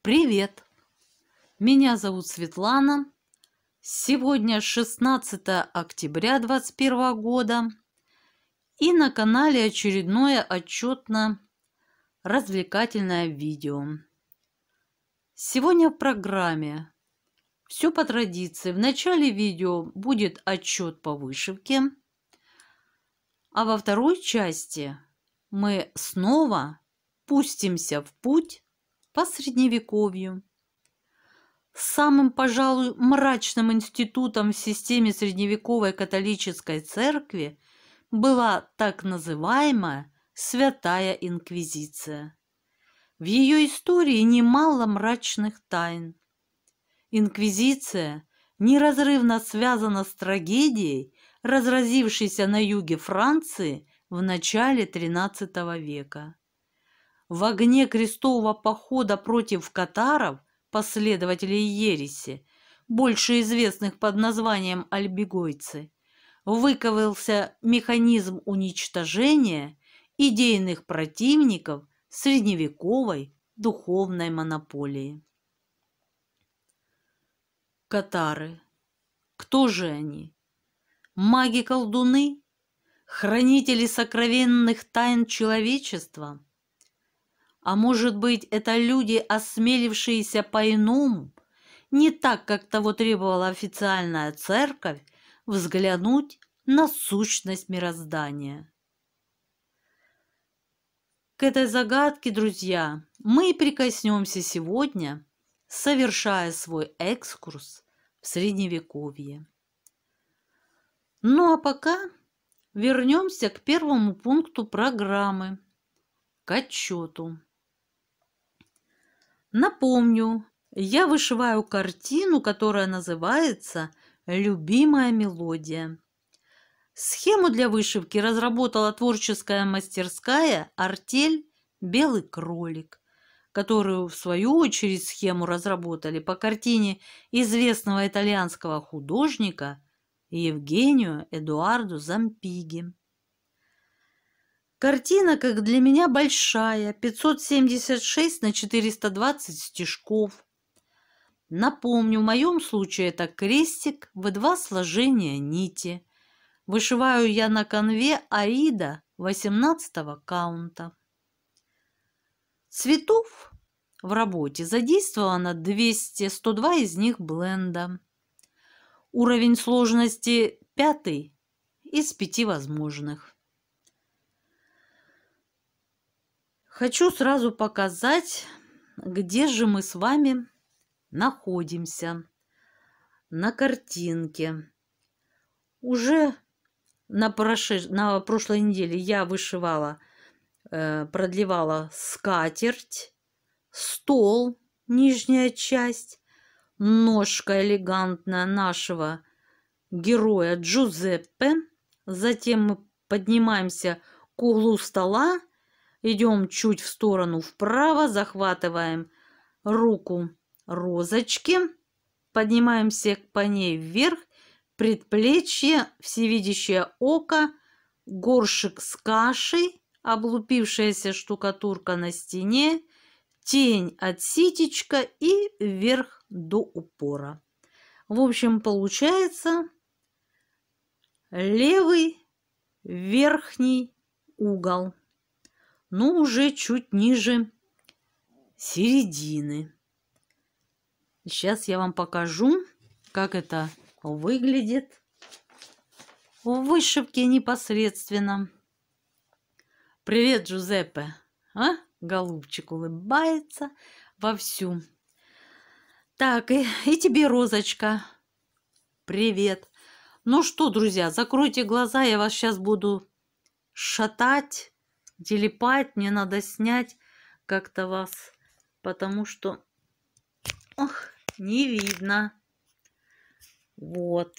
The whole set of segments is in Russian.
Привет! Меня зовут Светлана. Сегодня 16 октября 2021 года. И на канале очередное отчетно-развлекательное видео. Сегодня в программе все по традиции. В начале видео будет отчет по вышивке. А во второй части мы снова пустимся в путь по Средневековью. Самым, пожалуй, мрачным институтом в системе средневековой католической церкви была так называемая Святая Инквизиция. В ее истории немало мрачных тайн. Инквизиция неразрывно связана с трагедией, разразившейся на юге Франции в начале XIII века. В огне крестового похода против катаров, последователей ереси, больше известных под названием альбегойцы, выковался механизм уничтожения идейных противников средневековой духовной монополии. Катары. Кто же они? Маги-колдуны? Хранители сокровенных тайн человечества? А может быть, это люди, осмелившиеся по-иному, не так, как того требовала официальная церковь, взглянуть на сущность мироздания? К этой загадке, друзья, мы и прикоснемся сегодня, совершая свой экскурс в Средневековье. Ну а пока вернемся к первому пункту программы, к отчету. Напомню, я вышиваю картину, которая называется «Любимая мелодия». Схему для вышивки разработала творческая мастерская «Артель Белый кролик», которую, в свою очередь, схему разработали по картине известного итальянского художника Евгенио Эдуардо Зампиги. Картина, как для меня, большая, 576 на 420 стежков. Напомню, в моем случае это крестик в 2 сложения нити. Вышиваю я на канве Аида 18 каунта. Цветов в работе задействовано 200, 102 из них бленда. Уровень сложности 5 из 5 возможных. Хочу сразу показать, где же мы с вами находимся на картинке. Уже на прошлой неделе я вышивала, продлевала скатерть, стол, нижняя часть, ножка элегантная нашего героя Джузеппе. Затем мы поднимаемся к углу стола, идем чуть в сторону вправо, захватываем руку розочки, поднимаемся по ней вверх, предплечье, всевидящее око, горшек с кашей, облупившаяся штукатурка на стене, тень от ситечка и вверх до упора. В общем, получается левый верхний угол. Но уже чуть ниже середины. Сейчас я вам покажу, как это выглядит в вышивке непосредственно. Привет, Джузеппе. А? Голубчик улыбается вовсю. Так, и тебе, розочка. Привет. Ну что, друзья, закройте глаза, я вас сейчас буду шатать, телепать, мне надо снять как-то вас, потому что не видно. Вот.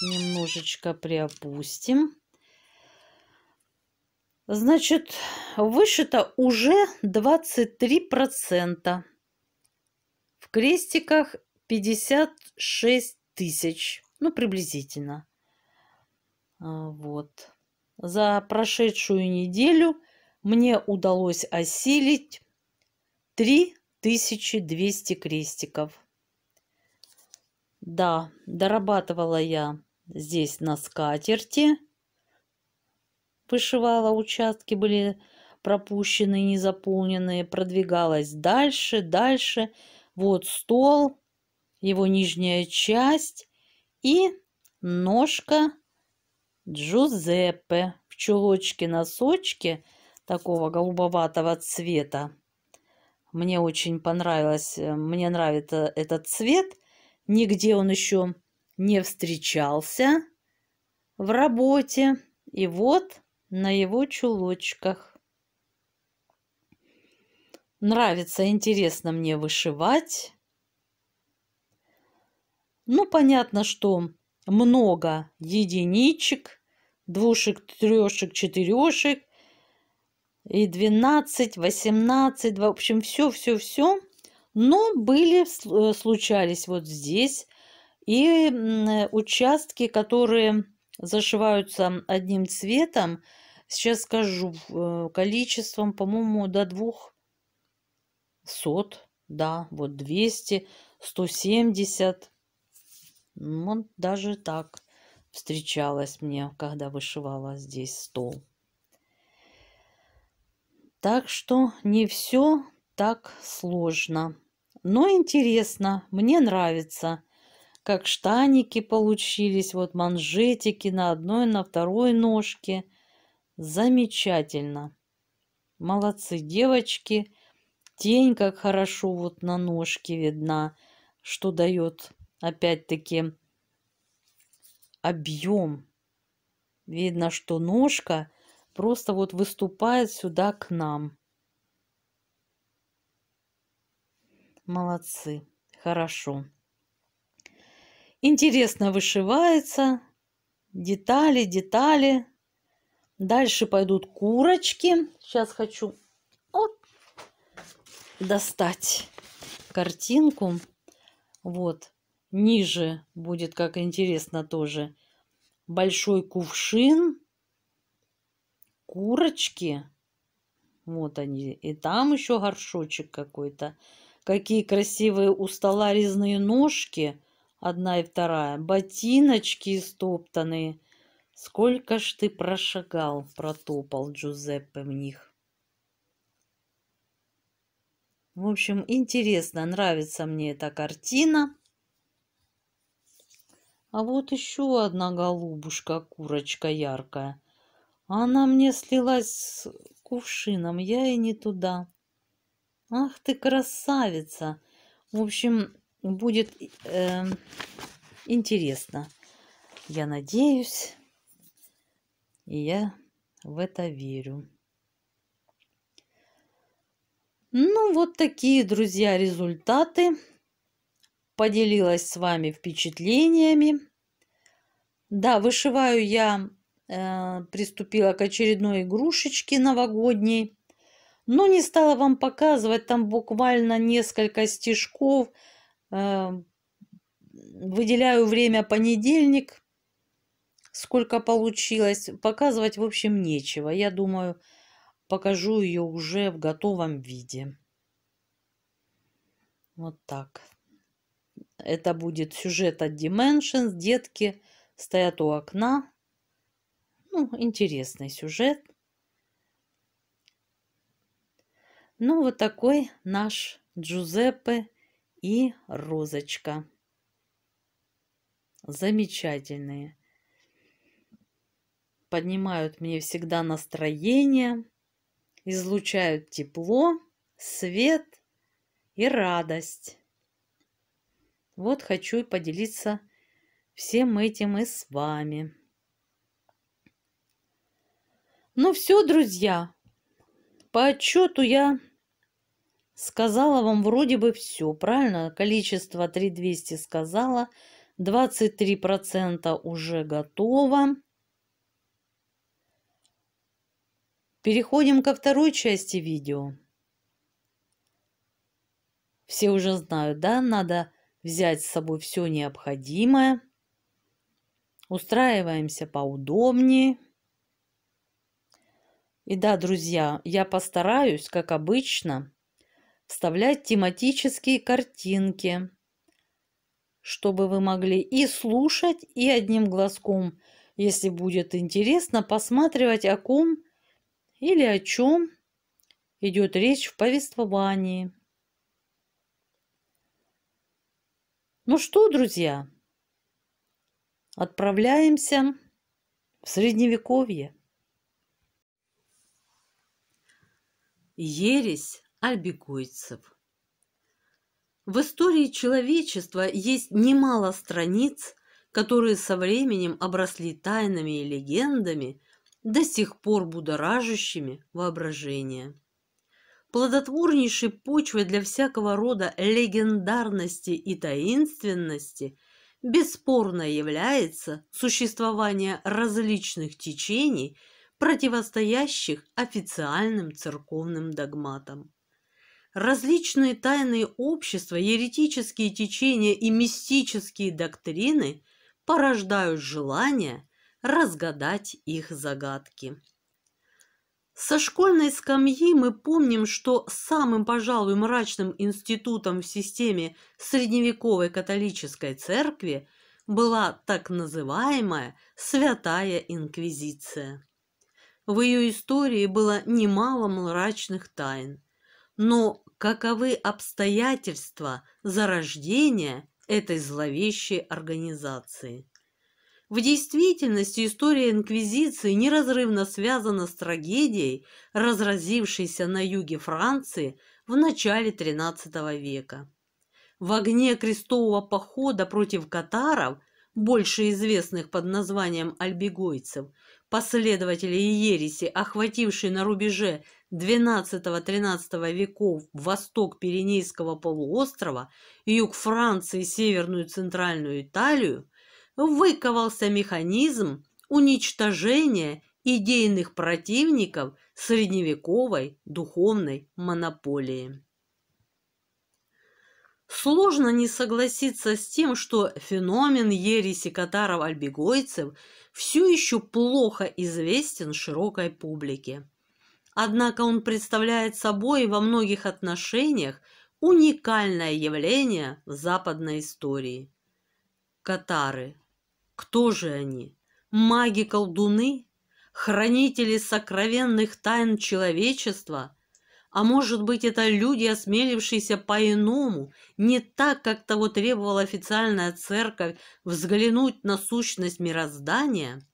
Немножечко приопустим. Значит, вышито уже 23%. В крестиках 56 тысяч. Ну, приблизительно. Вот. За прошедшую неделю мне удалось осилить 3 1200 крестиков. Да, дорабатывала я здесь на скатерти. Вышивала, участки были пропущенные, незаполненные. Продвигалась дальше, дальше. Вот стол, его нижняя часть и ножка Джузеппе в чулочке-носочке такого голубоватого цвета. Мне очень понравилось, мне нравится этот цвет. Нигде он еще не встречался в работе. И вот на его чулочках. Нравится, интересно мне вышивать. Ну, понятно, что много единичек, двушек, трешек, четырешек. И 12, 18, в общем, все. Но случались вот здесь и участки, которые зашиваются одним цветом. Сейчас скажу количеством, по-моему, до 200. Да, вот 200, 170. Вот даже так встречалось мне, когда вышивала здесь стол. Так что не все так сложно. Но интересно, мне нравится, как штаники получились, вот манжетики на одной, на второй ножке. Замечательно. Молодцы девочки. Тень как хорошо вот на ножке видна, что дает опять-таки объем. Видно, что ножка просто вот выступает сюда к нам. Молодцы. Хорошо. Интересно вышивается. Детали, детали. Дальше пойдут курочки. Сейчас хочу достать картинку. Вот. Ниже будет, как интересно, тоже большой кувшин. Курочки. Вот они. И там еще горшочек какой-то. Какие красивые у стола резные ножки. Одна и вторая. Ботиночки истоптанные. Сколько ж ты прошагал, протопал Джузеппе в них. В общем, интересно, нравится мне эта картина. А вот еще одна голубушка, курочка яркая. Она мне слилась с кувшином, я и не туда. Ах ты красавица! В общем, будет интересно. Я надеюсь, и я в это верю. Ну, вот такие, друзья, результаты. Поделилась с вами впечатлениями. Да, вышиваю я, приступила к очередной игрушечке новогодней. Но не стала вам показывать, там буквально несколько стежков. Выделяю время понедельник, сколько получилось. Показывать, в общем, нечего. Я думаю, покажу ее уже в готовом виде. Вот так. Это будет сюжет от Dimensions. Детки стоят у окна. Ну, интересный сюжет. Ну, вот такой наш Джузеппе и Розочка. Замечательные. Поднимают мне всегда настроение, излучают тепло, свет и радость. Вот хочу поделиться всем этим и с вами. Ну все, друзья, по отчету я сказала вам вроде бы все, правильно? Количество 3200 сказала, 23% уже готово. Переходим ко второй части видео. Все уже знают, да? Надо взять с собой все необходимое. Устраиваемся поудобнее. И да, друзья, я постараюсь, как обычно, вставлять тематические картинки, чтобы вы могли и слушать, и одним глазком, если будет интересно, посматривать, о ком или о чем идет речь в повествовании. Ну что, друзья, отправляемся в Средневековье. Ересь альбегойцев. В истории человечества есть немало страниц, которые со временем обросли тайнами и легендами, до сих пор будоражащими воображение. Плодотворнейшей почвой для всякого рода легендарности и таинственности бесспорно является существование различных течений, противостоящих официальным церковным догматам. Различные тайные общества, еретические течения и мистические доктрины порождают желание разгадать их загадки. Со школьной скамьи мы помним, что самым, пожалуй, мрачным институтом в системе средневековой католической церкви была так называемая Святая Инквизиция. В ее истории было немало мрачных тайн, но каковы обстоятельства зарождения этой зловещей организации? В действительности история Инквизиции неразрывно связана с трагедией, разразившейся на юге Франции в начале XIII века. В огне крестового похода против катаров, больше известных под названием альбегойцев, последователей ереси, охватившей на рубеже XII-XIII веков восток Пиренейского полуострова, юг Франции, Северную и Центральную Италию, выковался механизм уничтожения идейных противников средневековой духовной монополии. Сложно не согласиться с тем, что феномен ереси катаров-альбегойцев все еще плохо известен широкой публике. Однако он представляет собой во многих отношениях уникальное явление в западной истории. Катары. Кто же они? Маги-колдуны? Хранители сокровенных тайн человечества? А может быть, это люди, осмелившиеся по-иному, не так, как того требовала официальная церковь, взглянуть на сущность мироздания?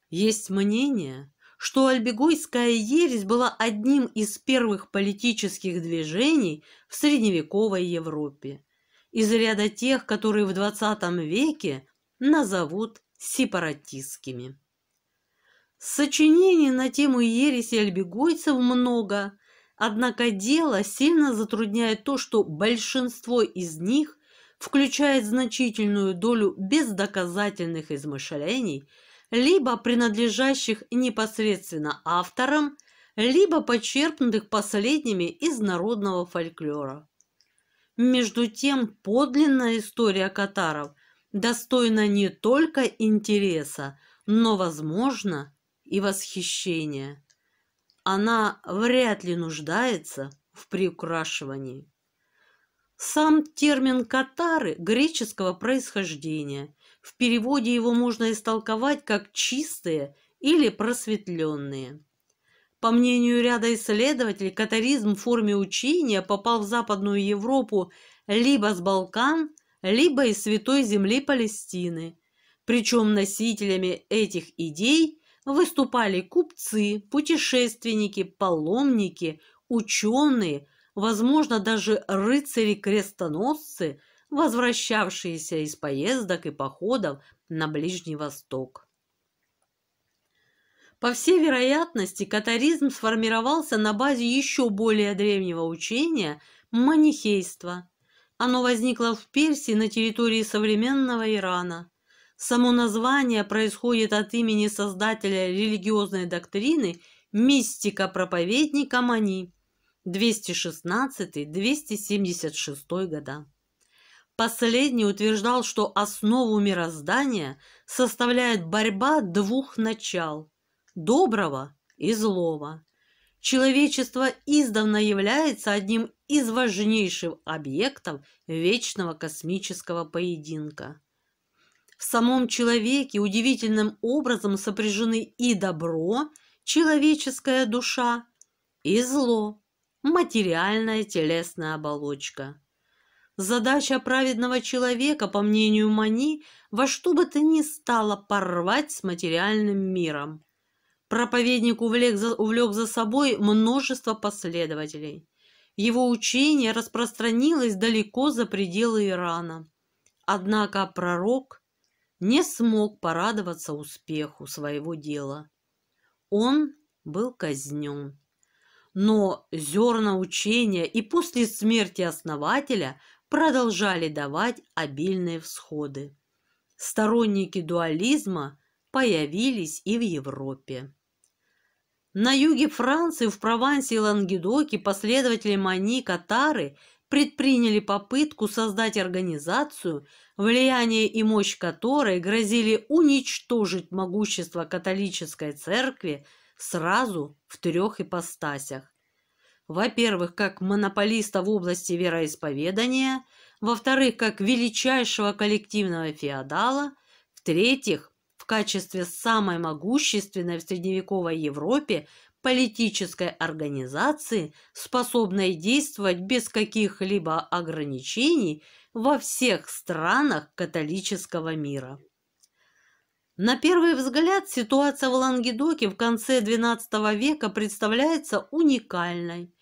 Есть мнение, что альбегойская ересь была одним из первых политических движений в средневековой Европе, из ряда тех, которые в XX веке назовут сепаратистскими. Сочинений на тему ереси альбегойцев много, однако дело сильно затрудняет то, что большинство из них включает значительную долю бездоказательных измышлений, либо принадлежащих непосредственно авторам, либо почерпнутых последними из народного фольклора. Между тем, подлинная история катаров достойна не только интереса, но, возможно, и восхищения. Она вряд ли нуждается в приукрашивании. Сам термин «катары» греческого происхождения. В переводе его можно истолковать как «чистые» или «просветленные». По мнению ряда исследователей, катаризм в форме учения попал в Западную Европу либо с Балкан, либо из Святой Земли Палестины. Причем носителями этих идей выступали купцы, путешественники, паломники, ученые, возможно, даже рыцари-крестоносцы, возвращавшиеся из поездок и походов на Ближний Восток. По всей вероятности, катаризм сформировался на базе еще более древнего учения – манихейства. Оно возникло в Персии на территории современного Ирана. Само название происходит от имени создателя религиозной доктрины мистика-проповедника Мани, 216-276 года. Последний утверждал, что основу мироздания составляет борьба двух начал – доброго и злого. Человечество издавна является одним из важнейших объектов вечного космического поединка. В самом человеке удивительным образом сопряжены и добро, человеческая душа, и зло, материальная телесная оболочка. Задача праведного человека, по мнению Мани, во что бы то ни стало порвать с материальным миром. Проповедник увлек за собой множество последователей. Его учение распространилось далеко за пределы Ирана. Однако пророк не смог порадоваться успеху своего дела. Он был казнен. Но зерна учения и после смерти основателя продолжали давать обильные всходы. Сторонники дуализма появились и в Европе. На юге Франции, в Провансе и Лангедоке последователи Мани катары предприняли попытку создать организацию, влияние и мощь которой грозили уничтожить могущество католической церкви сразу в 3 ипостасях. Во-первых, как монополиста в области вероисповедания, во-вторых, как величайшего коллективного феодала, в-третьих, в качестве самой могущественной в средневековой Европе политической организации, способной действовать без каких-либо ограничений во всех странах католического мира. На первый взгляд ситуация в Лангедоке в конце XII века представляется уникальной.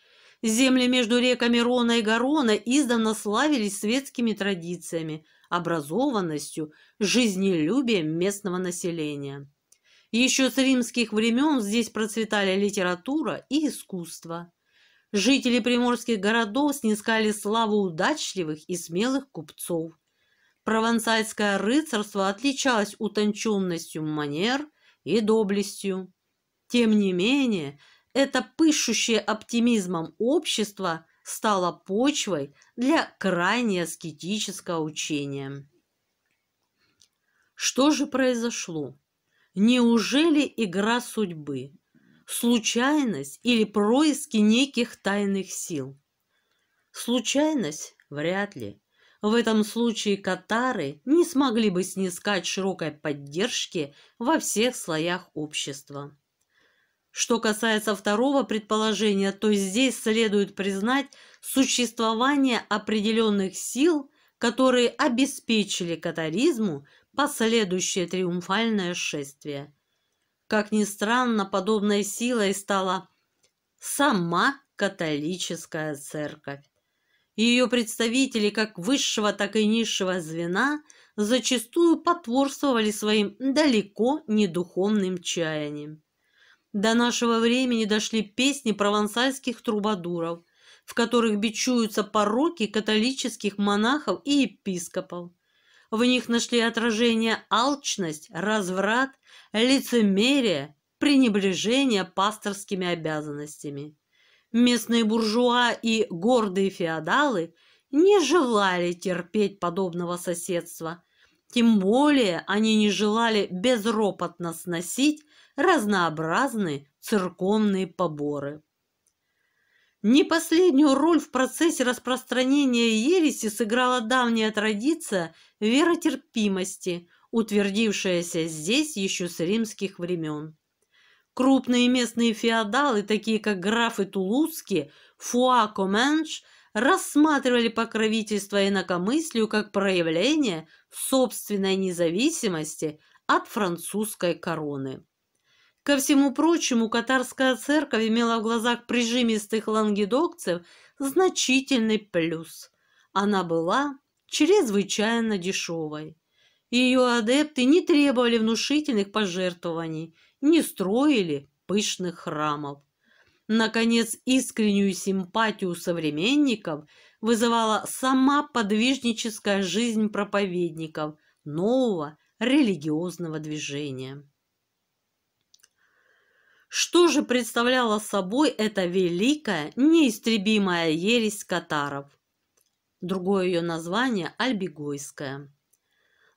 Земли между реками Рона и Гарона издавна славились светскими традициями, образованностью, жизнелюбием местного населения. Еще с римских времен здесь процветали литература и искусство. Жители приморских городов снискали славу удачливых и смелых купцов. Провансальское рыцарство отличалось утонченностью манер и доблестью. Тем не менее, это пышущее оптимизмом общество стало почвой для крайне аскетического учения. Что же произошло? Неужели игра судьбы, случайность или происки неких тайных сил? Случайность? Вряд ли. В этом случае катары не смогли бы снискать широкой поддержки во всех слоях общества. Что касается второго предположения, то здесь следует признать существование определенных сил, которые обеспечили катаризму последующее триумфальное шествие. Как ни странно, подобной силой стала сама католическая церковь. Ее представители как высшего, так и низшего звена зачастую потворствовали своим далеко не духовным чаяниям. До нашего времени дошли песни провансальских трубадуров, в которых бичуются пороки католических монахов и епископов. В них нашли отражение алчность, разврат, лицемерие, пренебрежение пасторскими обязанностями. Местные буржуа и гордые феодалы не желали терпеть подобного соседства, тем более они не желали безропотно сносить разнообразные церковные поборы. Не последнюю роль в процессе распространения ереси сыграла давняя традиция веротерпимости, утвердившаяся здесь еще с римских времен. Крупные местные феодалы, такие как графы Тулузские, Фуа-Коменш, рассматривали покровительство инакомыслию как проявление собственной независимости от французской короны. Ко всему прочему, катарская церковь имела в глазах прижимистых лангедокцев значительный плюс. Она была чрезвычайно дешевой. Ее адепты не требовали внушительных пожертвований, не строили пышных храмов. Наконец, искреннюю симпатию современников вызывала сама подвижническая жизнь проповедников нового религиозного движения. Что же представляла собой эта великая, неистребимая ересь катаров? Другое ее название – альбегойская.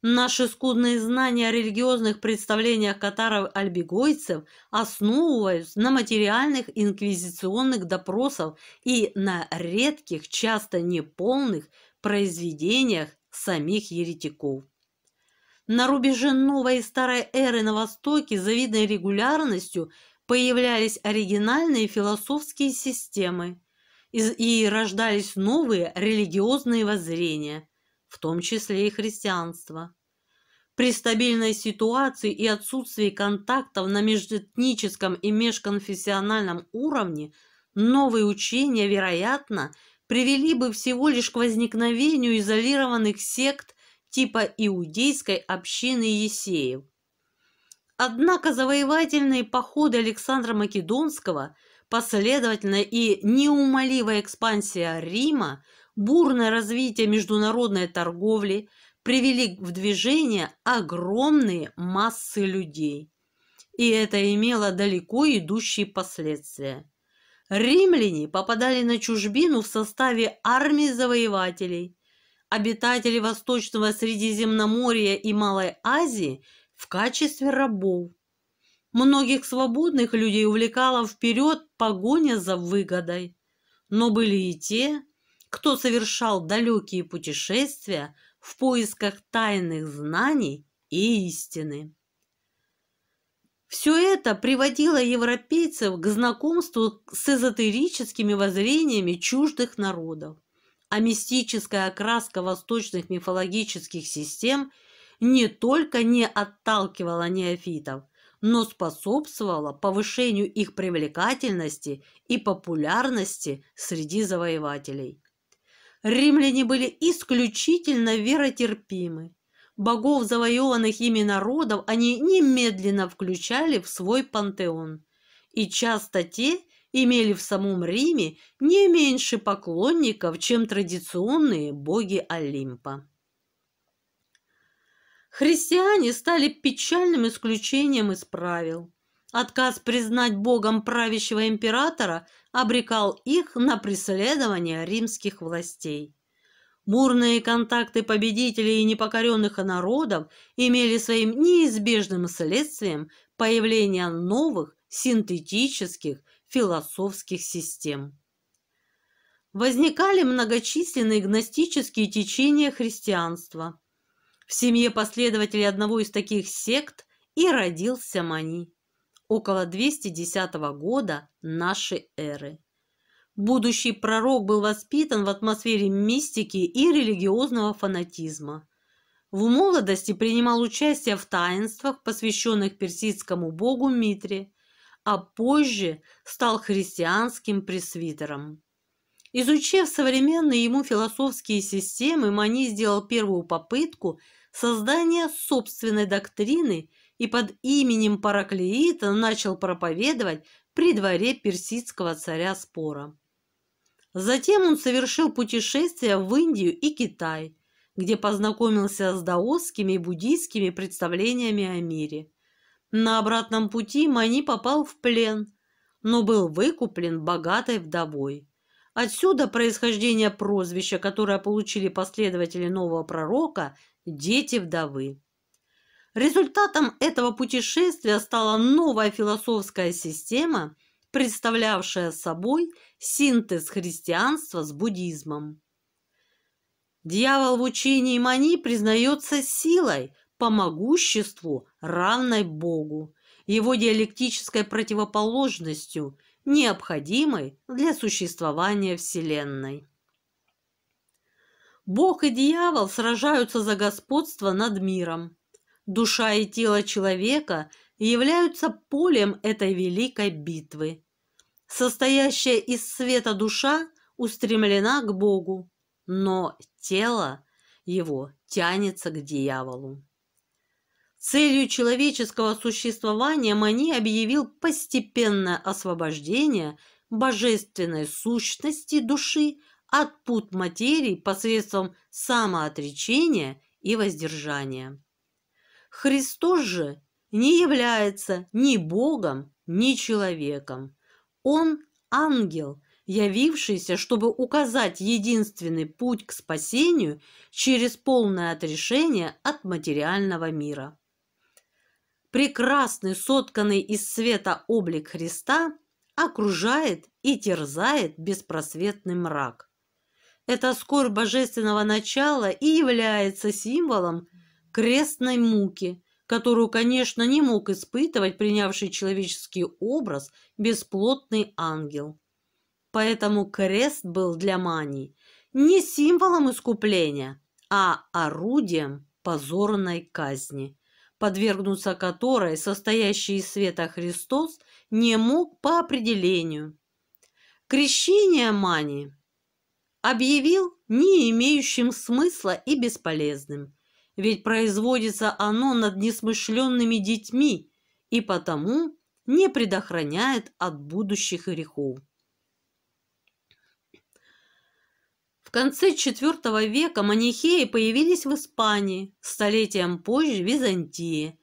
Наши скудные знания о религиозных представлениях катаров-альбегойцев основываются на материальных инквизиционных допросах и на редких, часто неполных произведениях самих еретиков. На рубеже новой и старой эры на Востоке с завидной регулярностью появлялись оригинальные философские системы и рождались новые религиозные воззрения, в том числе и христианство. При стабильной ситуации и отсутствии контактов на межэтническом и межконфессиональном уровне новые учения, вероятно, привели бы всего лишь к возникновению изолированных сект типа иудейской общины Есеев. Однако завоевательные походы Александра Македонского, последовательная и неумолимая экспансия Рима, бурное развитие международной торговли привели в движение огромные массы людей. И это имело далеко идущие последствия. Римляне попадали на чужбину в составе армий завоевателей. Обитатели Восточного Средиземноморья и Малой Азии в качестве рабов. Многих свободных людей увлекала вперед погоня за выгодой. Но были и те, кто совершал далекие путешествия в поисках тайных знаний и истины. Все это приводило европейцев к знакомству с эзотерическими воззрениями чуждых народов, а мистическая окраска восточных мифологических систем не только не отталкивала неофитов, но способствовала повышению их привлекательности и популярности среди завоевателей. Римляне были исключительно веротерпимы. Богов завоеванных ими народов они немедленно включали в свой пантеон, и часто те имели в самом Риме не меньше поклонников, чем традиционные боги Олимпа. Христиане стали печальным исключением из правил. Отказ признать богом правящего императора обрекал их на преследование римских властей. Бурные контакты победителей и непокоренных народов имели своим неизбежным следствием появление новых синтетических философских систем. Возникали многочисленные гностические течения христианства. В семье последователей одного из таких сект и родился Мани около 210 года нашей эры. Будущий пророк был воспитан в атмосфере мистики и религиозного фанатизма. В молодости принимал участие в таинствах, посвященных персидскому богу Митре, а позже стал христианским пресвитером. Изучив современные ему философские системы, Мани сделал первую попытку создания собственной доктрины и под именем Параклеита начал проповедовать при дворе персидского царя Спора. Затем он совершил путешествие в Индию и Китай, где познакомился с даосскими и буддийскими представлениями о мире. На обратном пути Мани попал в плен, но был выкуплен богатой вдовой. Отсюда происхождение прозвища, которое получили последователи нового пророка «Дети вдовы». Результатом этого путешествия стала новая философская система, представлявшая собой синтез христианства с буддизмом. Дьявол в учении Мани признается силой по могуществу, равной Богу, его диалектической противоположностью, необходимой для существования Вселенной. Бог и дьявол сражаются за господство над миром. Душа и тело человека являются полем этой великой битвы. Состоящая из света душа устремлена к Богу, но тело его тянется к дьяволу. Целью человеческого существования Мани объявил постепенное освобождение божественной сущности души от пут материи посредством самоотречения и воздержания. Христос же не является ни Богом, ни человеком. Он ангел, явившийся, чтобы указать единственный путь к спасению через полное отрешение от материального мира. Прекрасный, сотканный из света облик Христа окружает и терзает беспросветный мрак. Эта скорбь божественного начала и является символом крестной муки, которую, конечно, не мог испытывать принявший человеческий образ бесплотный ангел. Поэтому крест был для Мани не символом искупления, а орудием позорной казни, подвергнуться которой состоящий из света Христос не мог по определению. Крещение Мани объявил не имеющим смысла и бесполезным, ведь производится оно над несмышленными детьми и потому не предохраняет от будущих грехов. В конце IV века манихеи появились в Испании, столетием позже в Византии.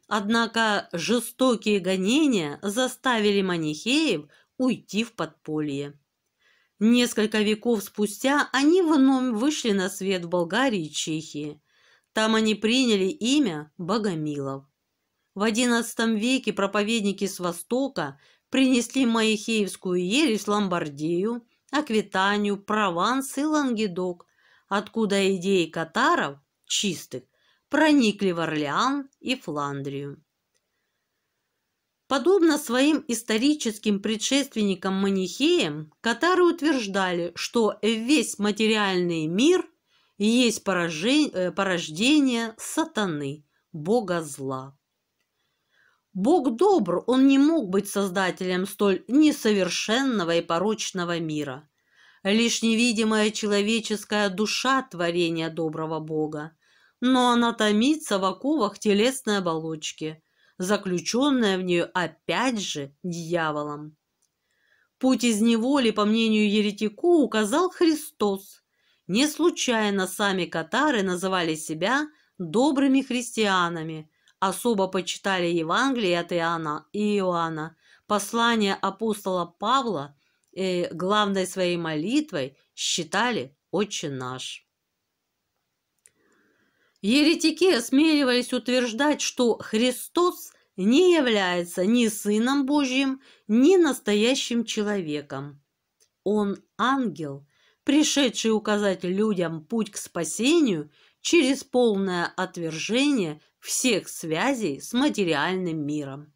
Однако жестокие гонения заставили манихеев уйти в подполье. Несколько веков спустя они вновь вышли на свет в Болгарии и Чехии. Там они приняли имя Богомилов. В XI веке проповедники с Востока принесли манихеевскую ересь в Ломбардию, Аквитанию, Прованс и Лангедок, откуда идеи катаров, чистых, проникли в Орлеан и Фландрию. Подобно своим историческим предшественникам-манихеям, катары утверждали, что весь материальный мир есть порождение сатаны, бога зла. Бог добр, он не мог быть создателем столь несовершенного и порочного мира. Лишь невидимая человеческая душа творения доброго Бога, но она томится в оковах телесной оболочки, заключенная в нее опять же дьяволом. Путь из неволи, по мнению еретиков, указал Христос. Не случайно сами катары называли себя добрыми христианами, особо почитали Евангелие от Иоанна, послание апостола Павла, главной своей молитвой считали «Отче наш». Еретики осмеливались утверждать, что Христос не является ни Сыном Божьим, ни настоящим человеком. Он ангел, пришедший указать людям путь к спасению через полное отвержение всех связей с материальным миром.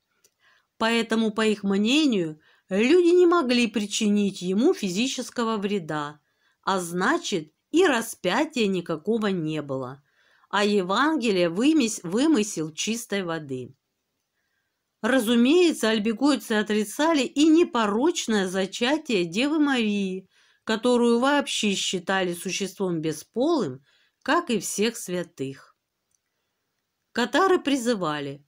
Поэтому, по их мнению, люди не могли причинить ему физического вреда, а значит, и распятия никакого не было, а Евангелие вымысел чистой воды. Разумеется, альбегойцы отрицали и непорочное зачатие Девы Марии, которую вообще считали существом бесполым, как и всех святых. Катары призывали: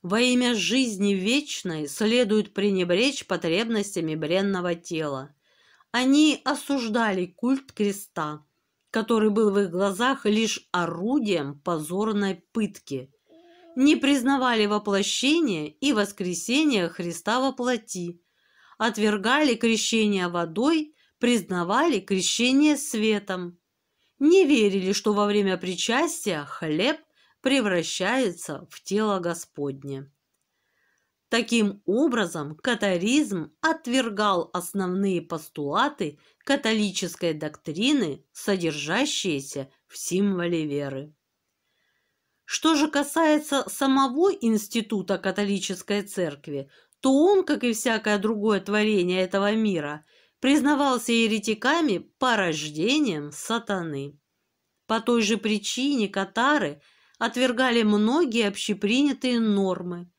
во имя жизни вечной следует пренебречь потребностями бренного тела. Они осуждали культ креста, который был в их глазах лишь орудием позорной пытки, не признавали воплощение и воскресение Христа во плоти, отвергали крещение водой, признавали крещение светом, не верили, что во время причастия хлеб превращается в тело Господне. Таким образом, катаризм отвергал основные постулаты католической доктрины, содержащиеся в символе веры. Что же касается самого института католической церкви, то он, как и всякое другое творение этого мира, признавался еретиками порождением сатаны. По той же причине катары отвергали многие общепринятые нормы.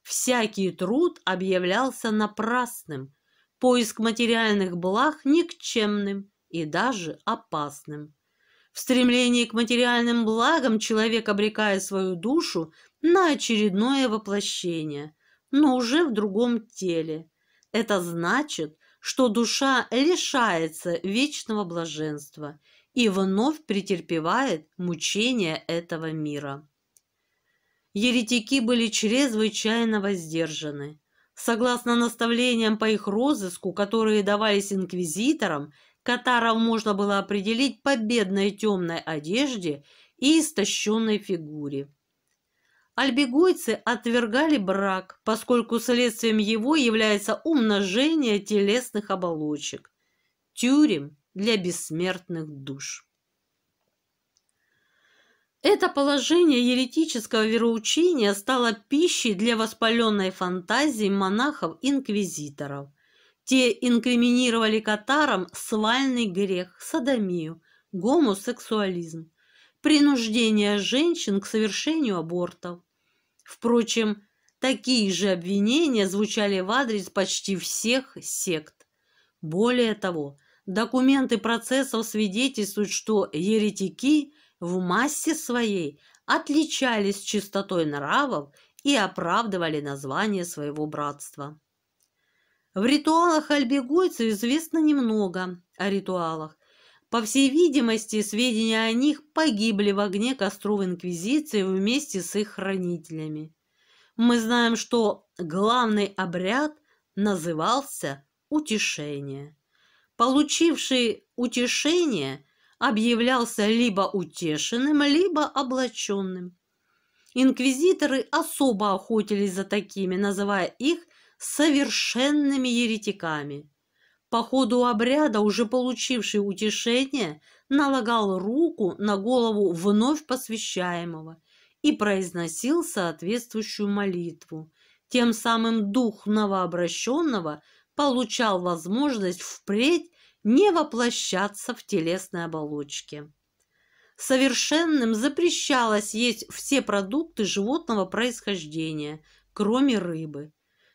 Всякий труд объявлялся напрасным, поиск материальных благ никчемным и даже опасным. В стремлении к материальным благам человек обрекает свою душу на очередное воплощение, но уже в другом теле. Это значит, что душа лишается вечного блаженства и вновь претерпевает мучения этого мира. Еретики были чрезвычайно воздержаны. Согласно наставлениям по их розыску, которые давались инквизиторам, катаров можно было определить по бедной темной одежде и истощенной фигуре. Альбегойцы отвергали брак, поскольку следствием его является умножение телесных оболочек, тюрем для бессмертных душ. Это положение еретического вероучения стало пищей для воспаленной фантазии монахов-инквизиторов. Те инкриминировали катарам свальный грех, содомию, гомосексуализм, принуждение женщин к совершению абортов. Впрочем, такие же обвинения звучали в адрес почти всех сект. Более того, документы процессов свидетельствуют, что еретики в массе своей отличались чистотой нравов и оправдывали название своего братства. В ритуалах альбегойцев известно немного о ритуалах. По всей видимости, сведения о них погибли в огне костров инквизиции вместе с их хранителями. Мы знаем, что главный обряд назывался утешение. Получивший утешение объявлялся либо утешенным, либо облаченным. Инквизиторы особо охотились за такими, называя их совершенными еретиками. По ходу обряда, уже получивший утешение, налагал руку на голову вновь посвящаемого и произносил соответствующую молитву. Тем самым дух новообращенного получал возможность впредь не воплощаться в телесной оболочке. Совершенным запрещалось есть все продукты животного происхождения, кроме рыбы.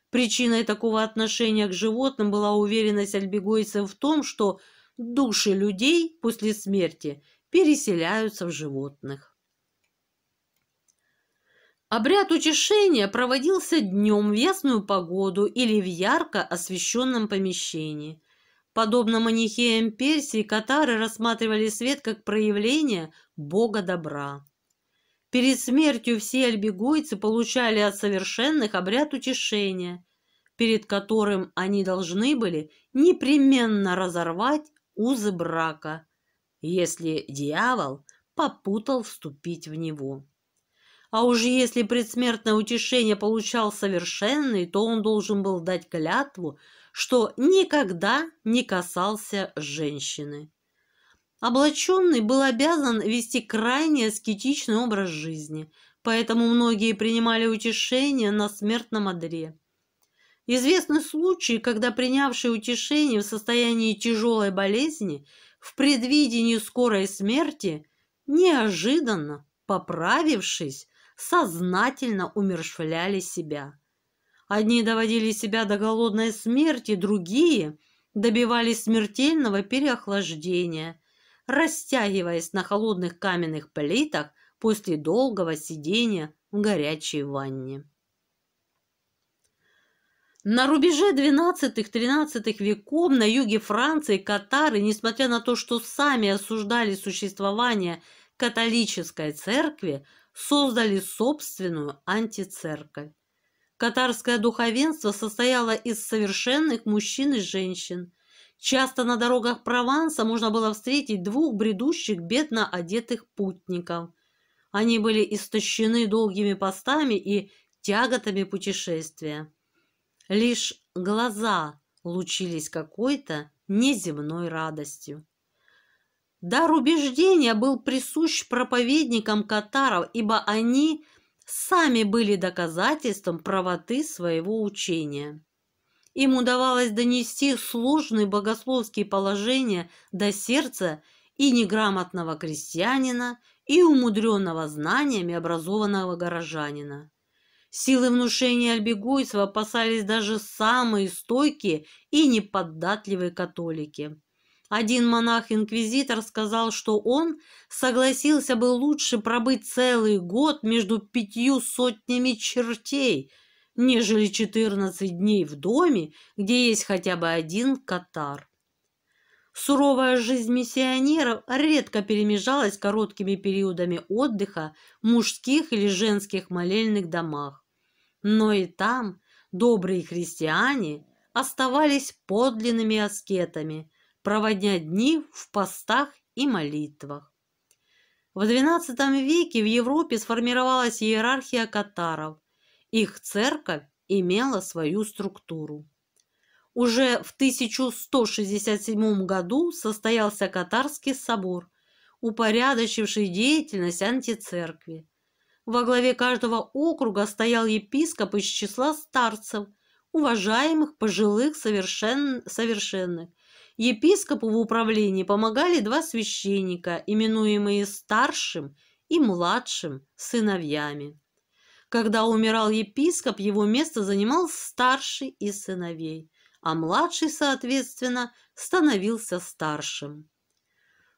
Причиной такого отношения к животным была уверенность альбегойцев в том, что души людей после смерти переселяются в животных. Обряд утешения проводился днем в ясную погоду или в ярко освещенном помещении. Подобно манихеям Персии, катары рассматривали свет как проявление Бога добра. Перед смертью все альбегойцы получали от совершенных обряд утешения, перед которым они должны были непременно разорвать узы брака, если дьявол попутал вступить в него. А уж если предсмертное утешение получал совершенный, то он должен был дать клятву, что никогда не касался женщины. Облаченный был обязан вести крайне аскетичный образ жизни, поэтому многие принимали утешение на смертном одре. Известны случаи, когда принявшие утешение в состоянии тяжелой болезни, в предвидении скорой смерти, неожиданно, поправившись, сознательно умерщвляли себя. Одни доводили себя до голодной смерти, другие добивались смертельного переохлаждения, растягиваясь на холодных каменных плитах после долгого сидения в горячей ванне. На рубеже XII-XIII веков на юге Франции катары, несмотря на то, что сами осуждали существование католической церкви, создали собственную антицерковь. Катарское духовенство состояло из совершенных мужчин и женщин. Часто на дорогах Прованса можно было встретить двух бредущих бедно одетых путников. Они были истощены долгими постами и тяготами путешествия. Лишь глаза лучились какой-то неземной радостью. Дар убеждения был присущ проповедникам катаров, ибо они сами были доказательством правоты своего учения. Им удавалось донести сложные богословские положения до сердца и неграмотного крестьянина, и умудренного знаниями образованного горожанина. Силы внушения альбегойцев опасались даже самые стойкие и неподатливые католики. Один монах-инквизитор сказал, что он согласился бы лучше пробыть целый год между 500 чертей, нежели 14 дней в доме, где есть хотя бы один катар. Суровая жизнь миссионеров редко перемежалась короткими периодами отдыха в мужских или женских молельных домах. Но и там Добрые христиане оставались подлинными аскетами, проводя дни в постах и молитвах. В XII веке в Европе сформировалась иерархия катаров. Их церковь имела свою структуру. Уже в 1167 году состоялся Катарский собор, упорядочивший деятельность антицеркви. Во главе каждого округа стоял епископ из числа старцев, уважаемых пожилых совершенных. Епископу в управлении помогали два священника, именуемые старшим и младшим сыновьями. Когда умирал епископ, его место занимал старший из сыновей, а младший, соответственно, становился старшим.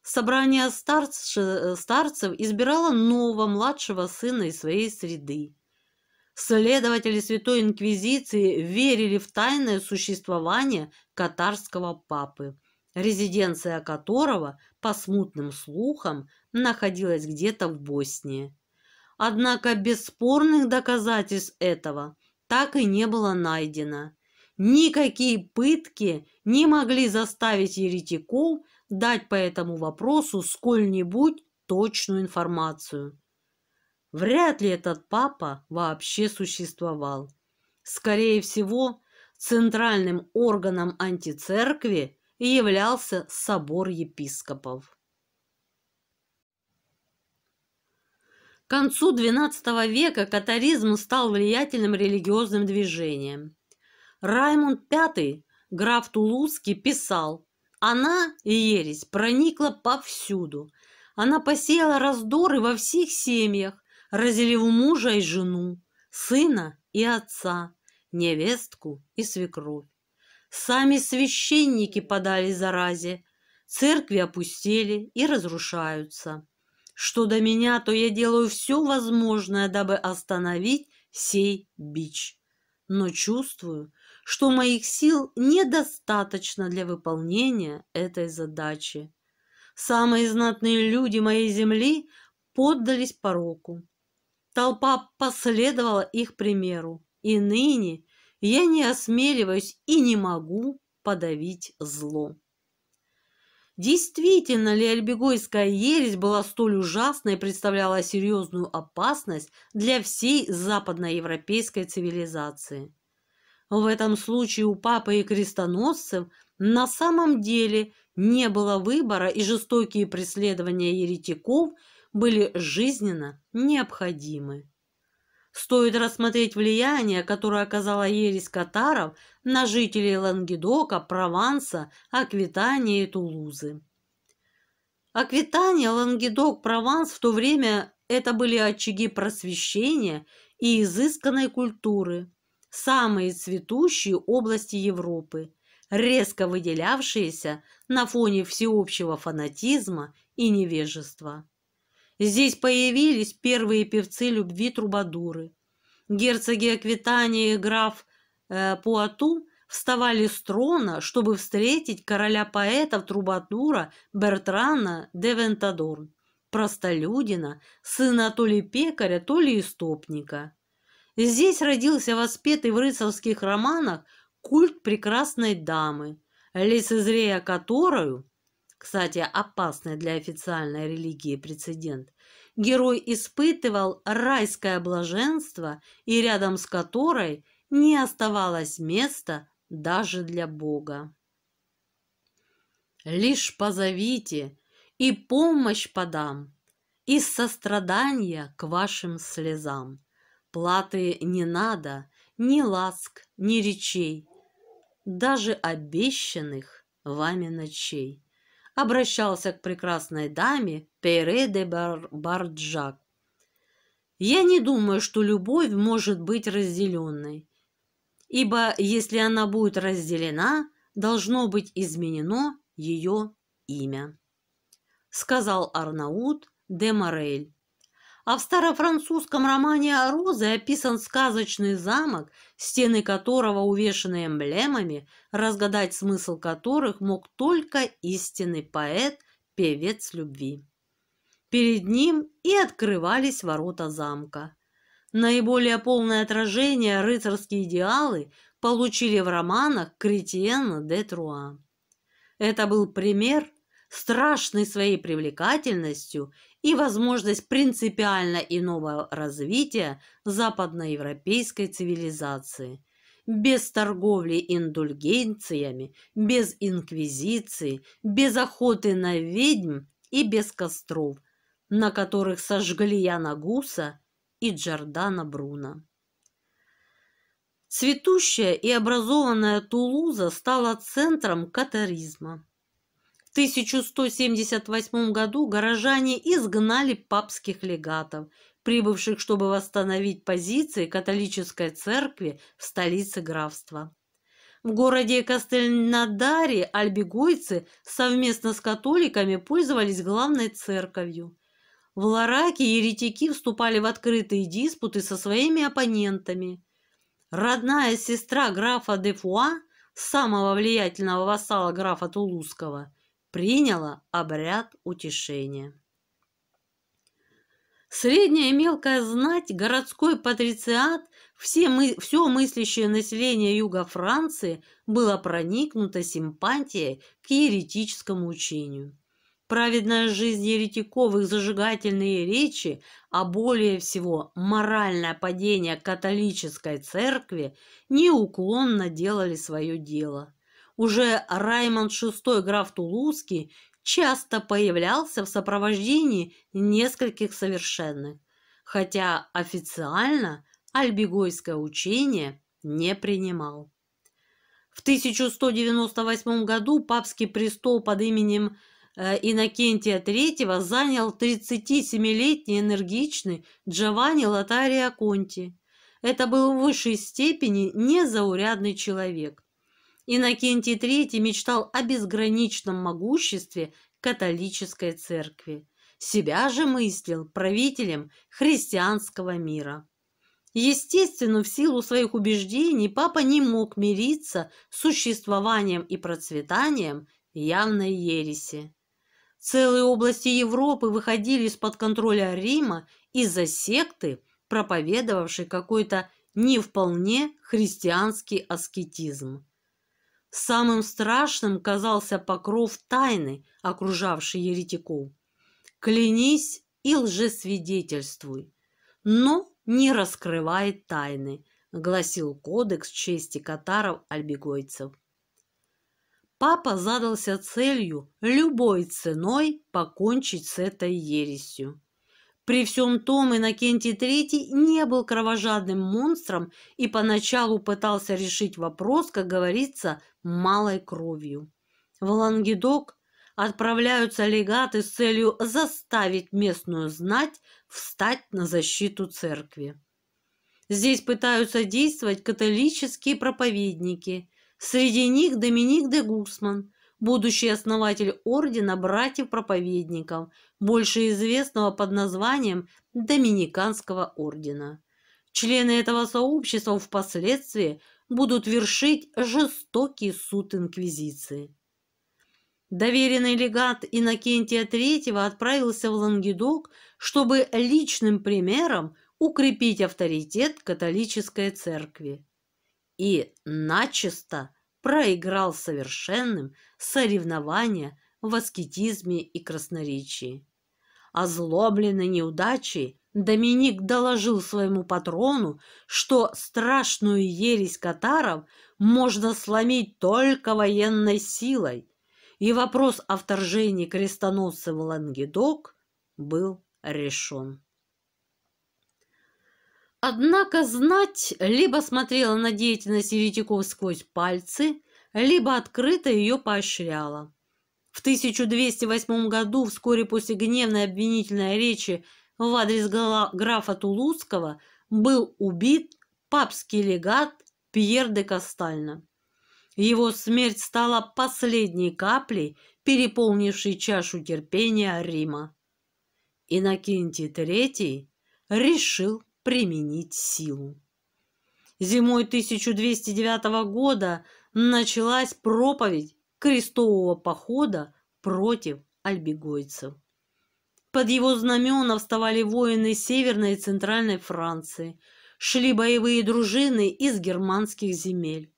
Собрание старцев избирало нового младшего сына из своей среды. Следователи Святой Инквизиции верили в тайное существование катарского папы, резиденция которого, по смутным слухам, находилась где-то в Боснии. Однако бесспорных доказательств этого так и не было найдено. Никакие пытки не могли заставить еретиков дать по этому вопросу сколь-нибудь точную информацию. Вряд ли этот папа вообще существовал. Скорее всего, центральным органом антицеркви являлся собор епископов. К концу XII века катаризм стал влиятельным религиозным движением. Раймунд V, граф Тулузский, писал: «Она, ересь, проникла повсюду. Она посеяла раздоры во всех семьях, разделив мужа и жену, сына и отца, невестку и свекровь. Сами священники подали заразе, церкви опустели и разрушаются. Что до меня, то я делаю все возможное, дабы остановить сей бич. Но чувствую, что моих сил недостаточно для выполнения этой задачи. Самые знатные люди моей земли поддались пороку. Толпа последовала их примеру, и ныне я не осмеливаюсь и не могу подавить зло». Действительно ли альбегойская ересь была столь ужасной и представляла серьезную опасность для всей западноевропейской цивилизации? В этом случае у папы и крестоносцев на самом деле не было выбора, и жестокие преследования еретиков были жизненно необходимы. Стоит рассмотреть влияние, которое оказала ересь катаров на жителей Лангедока, Прованса, Аквитании и Тулузы. Аквитания, Лангедок, Прованс в то время это были очаги просвещения и изысканной культуры, самые цветущие области Европы, резко выделявшиеся на фоне всеобщего фанатизма и невежества. Здесь появились первые певцы любви трубадуры. Герцоги Аквитании и граф Пуату вставали с трона, чтобы встретить короля поэтов трубадура Бертрана де Вентадорн, простолюдина, сына то ли пекаря, то ли истопника. Здесь родился воспетый в рыцарских романах культ прекрасной дамы, лицезрея которую, кстати, опасный для официальной религии прецедент, герой испытывал райское блаженство, и рядом с которой не оставалось места даже для Бога. «Лишь позовите, и помощь подам, из сострадания к вашим слезам. Платы не надо, ни ласк, ни речей, даже обещанных вами ночей», обращался к прекрасной даме Пейре де Барджак. «Я не думаю, что любовь может быть разделенной, ибо если она будет разделена, должно быть изменено ее имя», сказал Арнаут де Морель. А в старофранцузском романе «Розы» описан сказочный замок, стены которого увешаны эмблемами, разгадать смысл которых мог только истинный поэт, певец любви. Перед ним и открывались ворота замка. Наиболее полное отражение рыцарские идеалы получили в романах Кретьена де Труа. Это был пример, страшный своей привлекательностью и возможность принципиально иного развития западноевропейской цивилизации, без торговли индульгенциями, без инквизиции, без охоты на ведьм и без костров, на которых сожгли Яна Гуса и Джордано Бруно. Цветущая и образованная Тулуза стала центром катаризма. В 1178 году горожане изгнали папских легатов, прибывших, чтобы восстановить позиции католической церкви в столице графства. В городе Кастельнадаре альбигойцы совместно с католиками пользовались главной церковью. В Лораке еретики вступали в открытые диспуты со своими оппонентами. Родная сестра графа де Фуа, самого влиятельного вассала графа Тулузского, приняла обряд утешения. Средняя и мелкая знать, городской патрициат, все мыслящее население юга Франции было проникнуто симпатией к еретическому учению. Праведная жизнь еретиков, их зажигательные речи, а более всего моральное падение католической церкви неуклонно делали свое дело. Уже Раймонд VI, граф Тулузский, часто появлялся в сопровождении нескольких совершенных, хотя официально альбигойское учение не принимал. В 1198 году папский престол под именем Иннокентия III занял 37-летний энергичный Джованни Лотарио Конти. Это был в высшей степени незаурядный человек. Иннокентий III мечтал о безграничном могуществе католической церкви. Себя же мыслил правителем христианского мира. Естественно, в силу своих убеждений папа не мог мириться с существованием и процветанием явной ереси. Целые области Европы выходили из-под контроля Рима из-за секты, проповедовавшей какой-то не вполне христианский аскетизм. Самым страшным казался покров тайны, окружавший еретиков. «Клянись и лжесвидетельствуй, но не раскрывай тайны», гласил кодекс чести катаров-альбигойцев. Папа задался целью любой ценой покончить с этой ересью. При всем том Иннокентий III не был кровожадным монстром и поначалу пытался решить вопрос, как говорится, малой кровью. В Лангедок отправляются легаты с целью заставить местную знать встать на защиту церкви. Здесь пытаются действовать католические проповедники. Среди них Доминик де Гусман, будущий основатель ордена братьев-проповедников, больше известного под названием Доминиканского ордена. Члены этого сообщества впоследствии будут вершить жестокий суд инквизиции. Доверенный легат Иннокентия III отправился в Лангедок, чтобы личным примером укрепить авторитет католической церкви. И начисто проиграл совершенным соревнования в аскетизме и красноречии. Озлобленный неудачей, Доминик доложил своему патрону, что страшную ересь катаров можно сломить только военной силой, и вопрос о вторжении крестоносцев в Лангедок был решен. Однако знать либо смотрела на деятельность еретиков сквозь пальцы, либо открыто ее поощряла. В 1208 году, вскоре после гневной обвинительной речи в адрес графа Тулузского, был убит папский легат Пьер де Кастально. Его смерть стала последней каплей, переполнившей чашу терпения Рима. Иннокентий III решил применить силу. Зимой 1209 года началась проповедь крестового похода против альбигойцев. Под его знамена вставали воины Северной и Центральной Франции, шли боевые дружины из германских земель.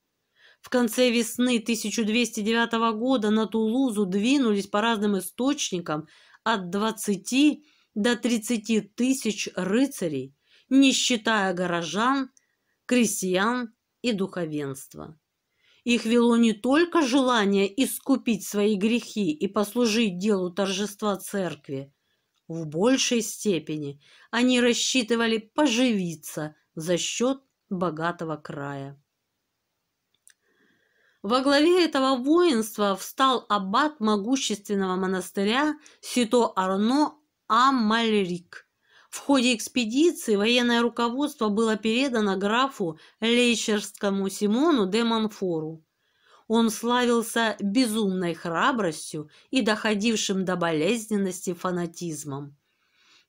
В конце весны 1209 года на Тулузу двинулись по разным источникам от 20 до 30 тысяч рыцарей, не считая горожан, крестьян и духовенства. Их вело не только желание искупить свои грехи и послужить делу торжества церкви. В большей степени они рассчитывали поживиться за счет богатого края. Во главе этого воинства встал аббат могущественного монастыря Сито-Арно-Амальрик. В ходе экспедиции военное руководство было передано графу Лейчестерскому Симону де Монфору. Он славился безумной храбростью и доходившим до болезненности фанатизмом.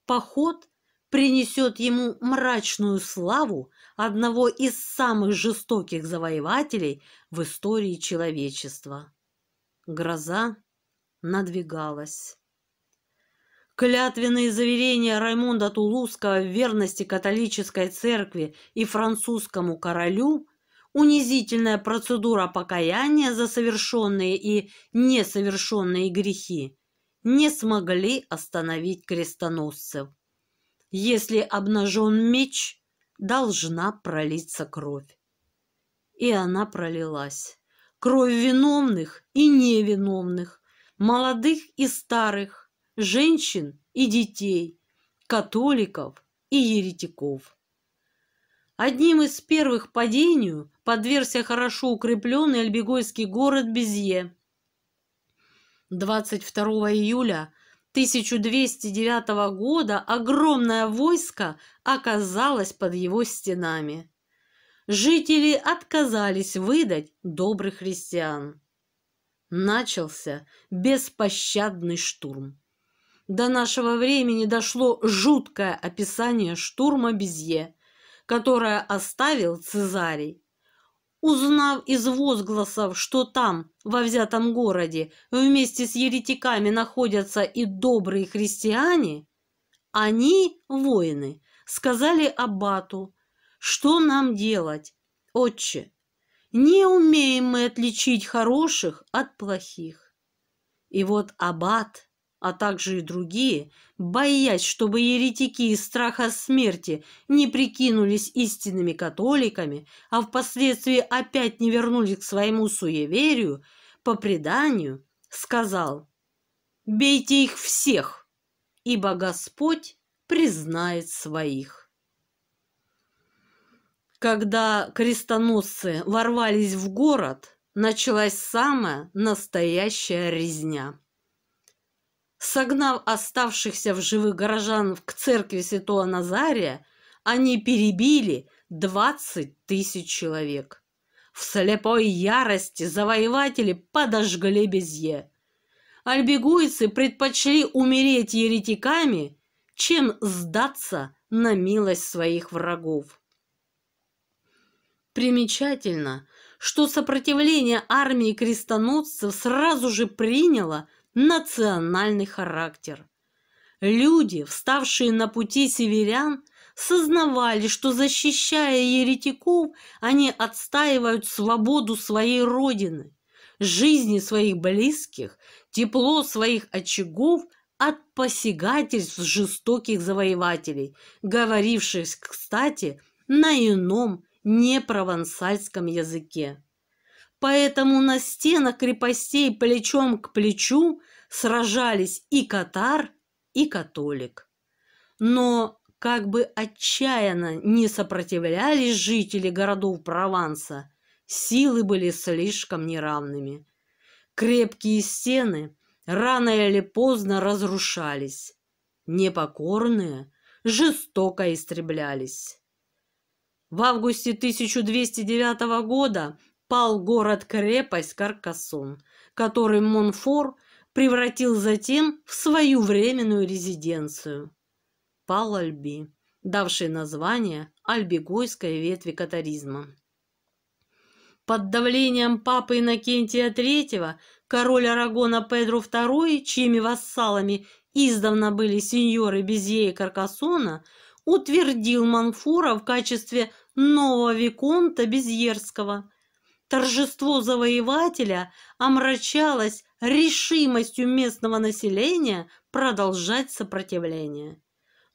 Поход принесет ему мрачную славу одного из самых жестоких завоевателей в истории человечества. Гроза надвигалась. Клятвенные заверения Раймонда Тулузского в верности католической церкви и французскому королю, унизительная процедура покаяния за совершенные и несовершенные грехи не смогли остановить крестоносцев. Если обнажен меч, должна пролиться кровь. И она пролилась. Кровь виновных и невиновных, молодых и старых, женщин и детей, католиков и еретиков. Одним из первых падению подвергся хорошо укрепленный альбегойский город Безье. 22 июля 1209 года огромное войско оказалось под его стенами. Жители отказались выдать добрых христиан. Начался беспощадный штурм. До нашего времени дошло жуткое описание штурма Безье, которое оставил Цезарий. Узнав из возгласов, что там, во взятом городе, вместе с еретиками находятся и добрые христиане, они, воины, сказали аббату: «Что нам делать, отче? Не умеем мы отличить хороших от плохих». И вот аббат, а также и другие, боясь, чтобы еретики из страха смерти не прикинулись истинными католиками, а впоследствии опять не вернулись к своему суеверию, по преданию сказал: «Бейте их всех, ибо Господь признает своих». Когда крестоносцы ворвались в город, началась самая настоящая резня. Согнав оставшихся в живых горожан к церкви святого Назария, они перебили 20 тысяч человек. В слепой ярости завоеватели подожгли Безье. Альбегойцы предпочли умереть еретиками, чем сдаться на милость своих врагов. Примечательно, что сопротивление армии крестоносцев сразу же приняло национальный характер. Люди, вставшие на пути северян, сознавали, что, защищая еретиков, они отстаивают свободу своей родины, жизни своих близких, тепло своих очагов от посягательств жестоких завоевателей, говоривших, кстати, на ином, не провансальском языке. Поэтому на стенах крепостей плечом к плечу сражались и катар, и католик. Но как бы отчаянно не сопротивлялись жители городов Прованса, силы были слишком неравными. Крепкие стены рано или поздно разрушались, непокорные жестоко истреблялись. В августе 1209 года пал город-крепость Каркасон, который Монфор превратил затем в свою временную резиденцию. Пал Альби, давший название альбегойской ветви катаризма. Под давлением папы Иннокентия III король Арагона Педро II, чьими вассалами издавна были сеньоры Безье и Каркассона, утвердил Монфора в качестве нового виконта Безьерского. Торжество завоевателя омрачалось решимостью местного населения продолжать сопротивление.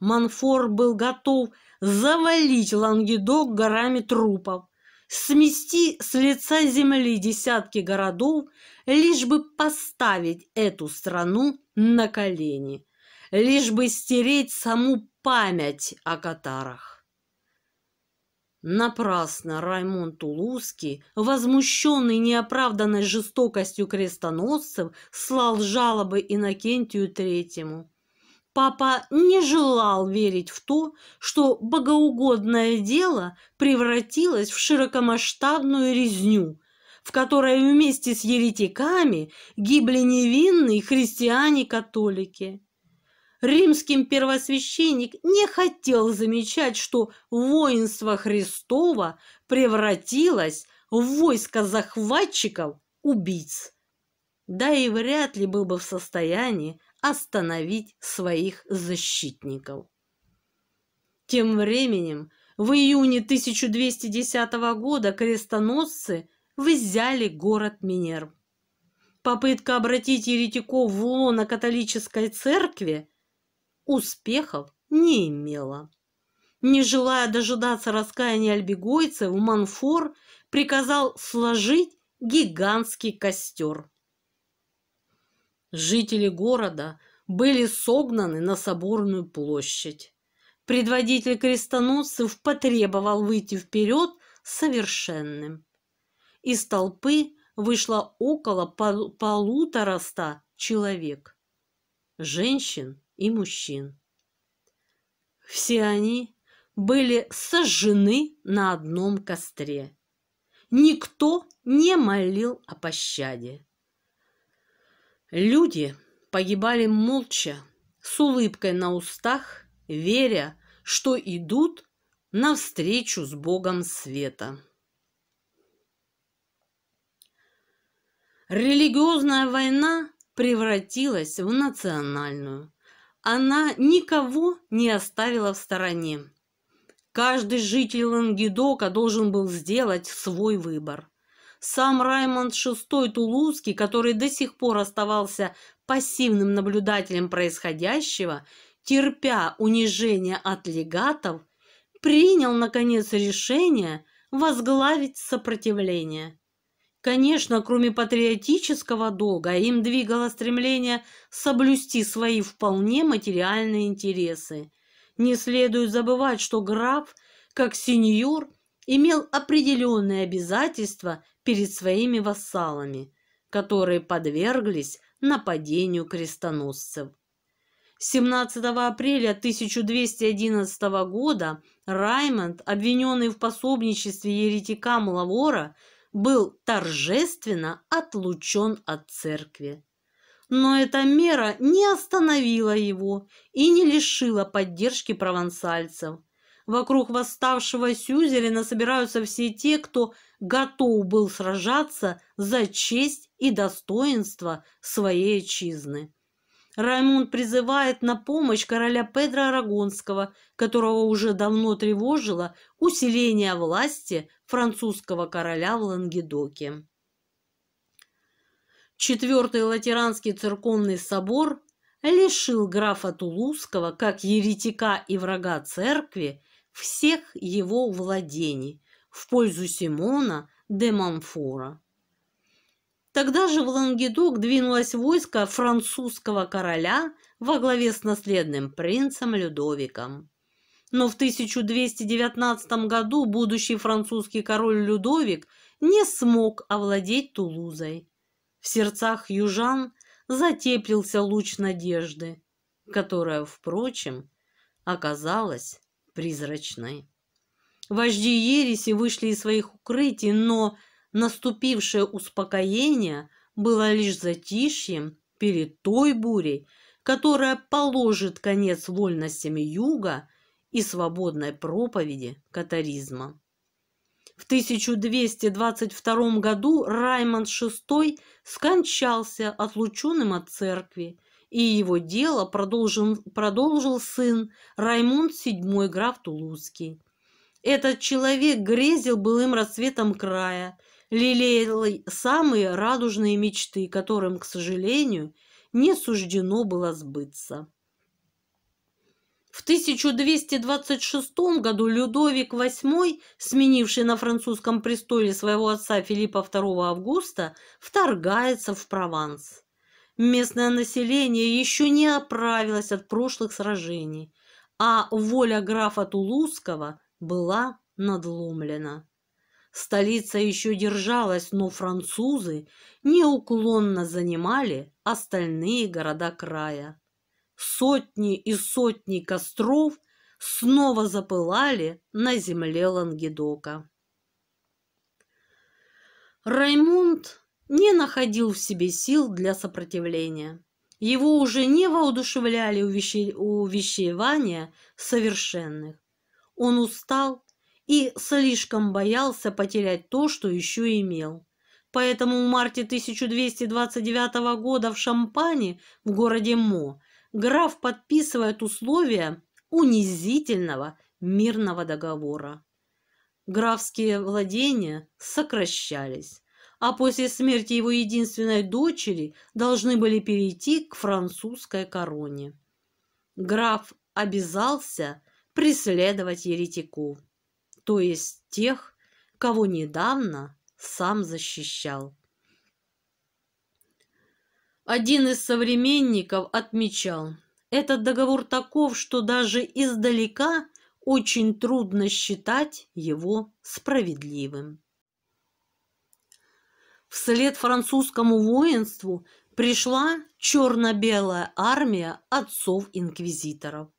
Монфор был готов завалить Лангедок горами трупов, смести с лица земли десятки городов, лишь бы поставить эту страну на колени, лишь бы стереть саму память о катарах. Напрасно Раймон Тулузский, возмущенный неоправданной жестокостью крестоносцев, слал жалобы Иннокентию III. Папа не желал верить в то, что богоугодное дело превратилось в широкомасштабную резню, в которой вместе с еретиками гибли невинные христиане-католики. Римский первосвященник не хотел замечать, что воинство Христово превратилось в войско захватчиков-убийц. Да и вряд ли был бы в состоянии остановить своих защитников. Тем временем, в июне 1210 года крестоносцы взяли город Минерв. Попытка обратить еретиков в лоно католической церкви успехов не имела. Не желая дожидаться раскаяния альбегойцев, Монфор приказал сложить гигантский костер. Жители города были согнаны на соборную площадь. Предводитель крестоносцев потребовал выйти вперед совершенным. Из толпы вышло около 150 человек, женщин и мужчин. Все они были сожжены на одном костре. Никто не молил о пощаде. Люди погибали молча, с улыбкой на устах, веря, что идут навстречу с Богом света. Религиозная война превратилась в национальную. Она никого не оставила в стороне. Каждый житель Лангедока должен был сделать свой выбор. Сам Раймонд VI Тулузский, который до сих пор оставался пассивным наблюдателем происходящего, терпя унижение от легатов, принял, наконец, решение возглавить сопротивление. Конечно, кроме патриотического долга, им двигало стремление соблюсти свои вполне материальные интересы. Не следует забывать, что граф, как сеньор, имел определенные обязательства перед своими вассалами, которые подверглись нападению крестоносцев. 17 апреля 1211 года Раймонд, обвиненный в пособничестве еретикам Лавора, был торжественно отлучен от церкви. Но эта мера не остановила его и не лишила поддержки провансальцев. Вокруг восставшего сюзерена собираются все те, кто готов был сражаться за честь и достоинство своей отчизны. Раймонд призывает на помощь короля Педро Арагонского, которого уже давно тревожило усиление власти французского короля в Лангедоке. Четвертый Латеранский церковный собор лишил графа Тулузского, как еретика и врага церкви, всех его владений в пользу Симона де Монфора. Тогда же в Лангедок двинулось войско французского короля во главе с наследным принцем Людовиком. Но в 1219 году будущий французский король Людовик не смог овладеть Тулузой. В сердцах южан затеплился луч надежды, которая, впрочем, оказалась призрачной. Вожди ереси вышли из своих укрытий, но наступившее успокоение было лишь затишьем перед той бурей, которая положит конец вольностям юга и свободной проповеди катаризма. В 1222 году Раймонд VI скончался отлученным от церкви и его дело продолжил сын Раймунд VII граф Тулузский. Этот человек грезил былым расцветом края, лелеял самые радужные мечты, которым, к сожалению, не суждено было сбыться. В 1226 году Людовик VIII, сменивший на французском престоле своего отца Филиппа II Августа, вторгается в Прованс. Местное население еще не оправилось от прошлых сражений, а воля графа Тулузского была надломлена. Столица еще держалась, но французы неуклонно занимали остальные города края. Сотни и сотни костров снова запылали на земле Лангедока. Раймунд не находил в себе сил для сопротивления. Его уже не воодушевляли увещевания совершенных. Он устал и слишком боялся потерять то, что еще имел. Поэтому в марте 1229 года в Шампане, в городе Мо, граф подписывает условия унизительного мирного договора. Графские владения сокращались, а после смерти его единственной дочери должны были перейти к французской короне. Граф обязался преследовать еретиков, то есть тех, кого недавно сам защищал. Один из современников отмечал, этот договор таков, что даже издалека очень трудно считать его справедливым. Вслед французскому воинству пришла черно-белая армия отцов-инквизиторов.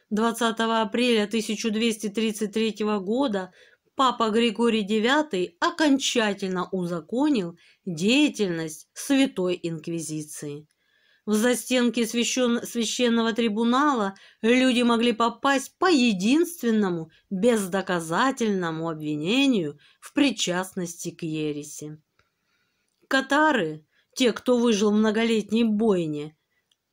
20 апреля 1233 года папа Григорий IX окончательно узаконил деятельность Святой Инквизиции. В застенки священного трибунала люди могли попасть по единственному бездоказательному обвинению в причастности к ереси. Катары, те, кто выжил в многолетней бойне,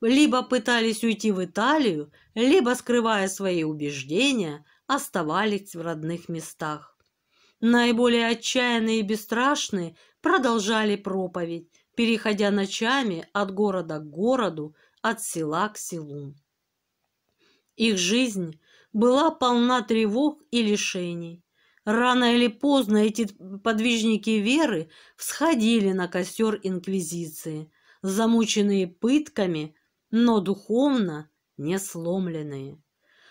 либо пытались уйти в Италию, либо, скрывая свои убеждения, оставались в родных местах. Наиболее отчаянные и бесстрашные продолжали проповедь, переходя ночами от города к городу, от села к селу. Их жизнь была полна тревог и лишений. Рано или поздно эти подвижники веры всходили на костер инквизиции, замученные пытками, но духовно не сломленные.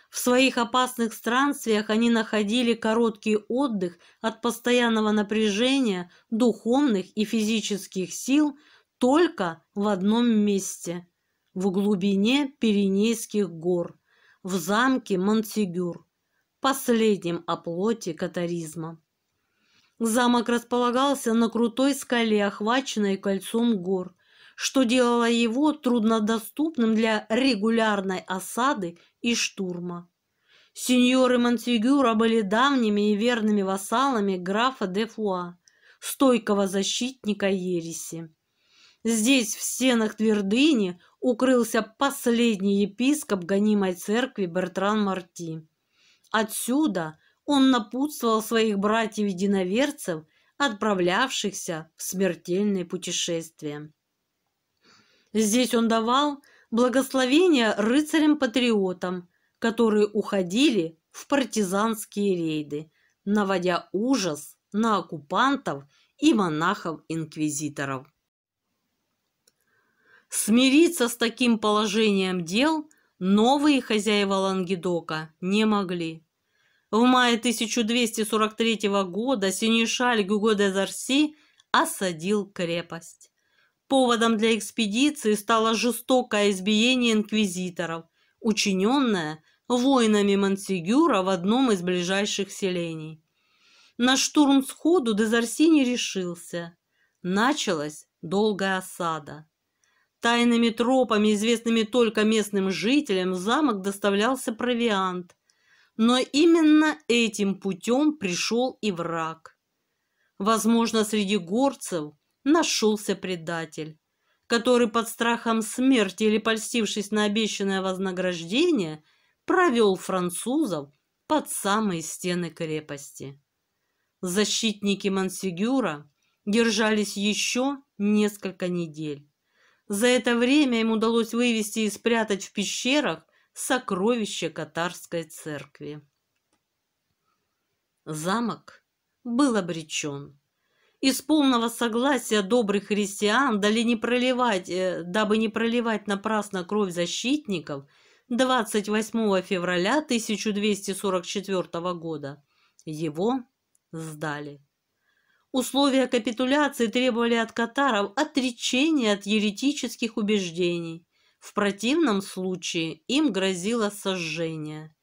В своих опасных странствиях они находили короткий отдых от постоянного напряжения духовных и физических сил только в одном месте – в глубине Пиренейских гор, в замке Монсегюр, последнем оплоте катаризма. Замок располагался на крутой скале, охваченной кольцом гор, что делало его труднодоступным для регулярной осады и штурма. Сеньоры Монсегюра были давними и верными вассалами графа де Фуа, стойкого защитника ереси. Здесь, в стенах твердыни, укрылся последний епископ гонимой церкви Бертран Марти. Отсюда он напутствовал своих братьев-единоверцев, отправлявшихся в смертельные путешествия. Здесь он давал благословение рыцарям-патриотам, которые уходили в партизанские рейды, наводя ужас на оккупантов и монахов-инквизиторов. Смириться с таким положением дел новые хозяева Лангедока не могли. В мае 1243 года сенешаль Гюго де Зарси осадил крепость. Поводом для экспедиции стало жестокое избиение инквизиторов, учиненное воинами Монсегюра в одном из ближайших селений. На штурм сходу де Зарси не решился. Началась долгая осада. Тайными тропами, известными только местным жителям, в замок доставлялся провиант. Но именно этим путем пришел и враг. Возможно, среди горцев нашелся предатель. который под страхом смерти или польстившись на обещанное вознаграждение, провел французов под самые стены крепости. Защитники Монсегюра держались еще несколько недель. За это время им удалось вывести и спрятать в пещерах сокровища катарской церкви. Замок был обречен. Из полного согласия добрых христиан, дабы не проливать напрасно кровь защитников, 28 февраля 1244 года его сдали. Условия капитуляции требовали от катаров отречения от еретических убеждений. В противном случае им грозило сожжение.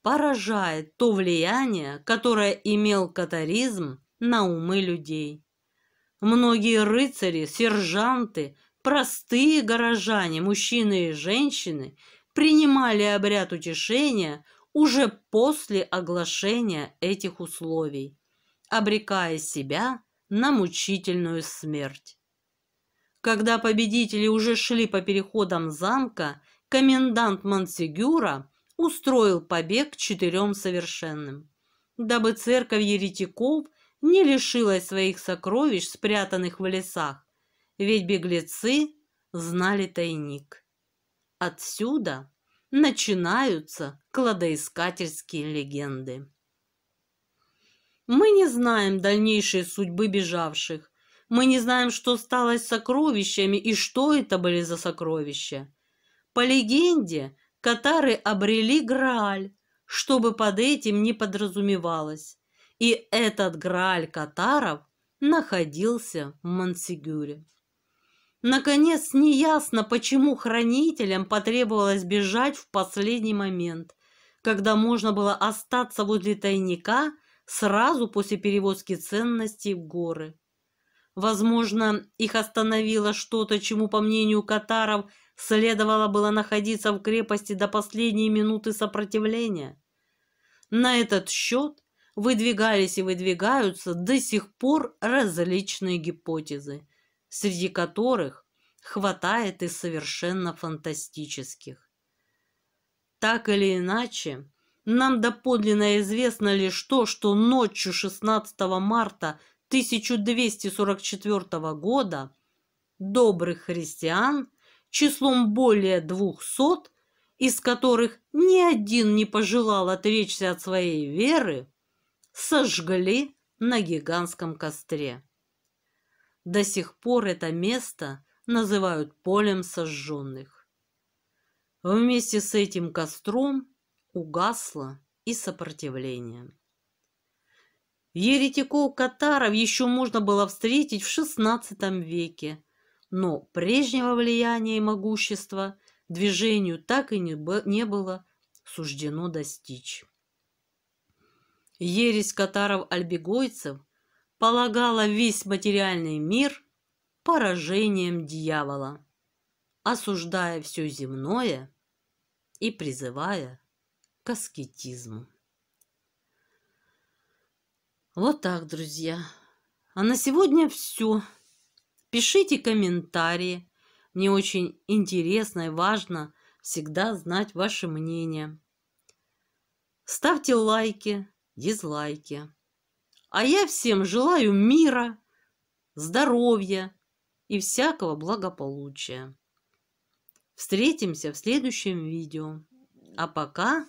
Поражает то влияние, которое имел катаризм на умы людей. Многие рыцари, сержанты, простые горожане, мужчины и женщины принимали обряд утешения уже после оглашения этих условий, обрекая себя на мучительную смерть. Когда победители уже шли по переходам замка, комендант Монсегюра устроил побег к 4 совершенным, дабы церковь еретиков не лишилась своих сокровищ, спрятанных в лесах, ведь беглецы знали тайник. Отсюда начинаются кладоискательские легенды. Мы не знаем дальнейшей судьбы бежавших. Мы не знаем, что стало с сокровищами и что это были за сокровища. По легенде, катары обрели Грааль, чтобы под этим не подразумевалось. И этот Грааль катаров находился в Монсегюре. Наконец, неясно, почему хранителям потребовалось бежать в последний момент, когда можно было остаться возле тайника сразу после перевозки ценностей в горы. Возможно, их остановило что-то, чему, по мнению катаров, следовало было находиться в крепости до последней минуты сопротивления. На этот счет выдвигались и выдвигаются до сих пор различные гипотезы, среди которых хватает и совершенно фантастических. Так или иначе, нам доподлинно известно лишь то, что ночью 16 марта 1244 года добрых христиан числом более 200, из которых ни один не пожелал отречься от своей веры, сожгли на гигантском костре. До сих пор это место называют полем сожженных. Вместе с этим костром угасло и сопротивление. Еретиков-катаров еще можно было встретить в XVI веке, но прежнего влияния и могущества движению так и не было суждено достичь. Ересь катаров-альбегойцев полагала весь материальный мир поражением дьявола, осуждая все земное и призывая к аскетизму. Вот так, друзья. А на сегодня все. Пишите комментарии. Мне очень интересно и важно всегда знать ваше мнение. Ставьте лайки, дизлайки. А я всем желаю мира, здоровья и всякого благополучия. Встретимся в следующем видео. А пока.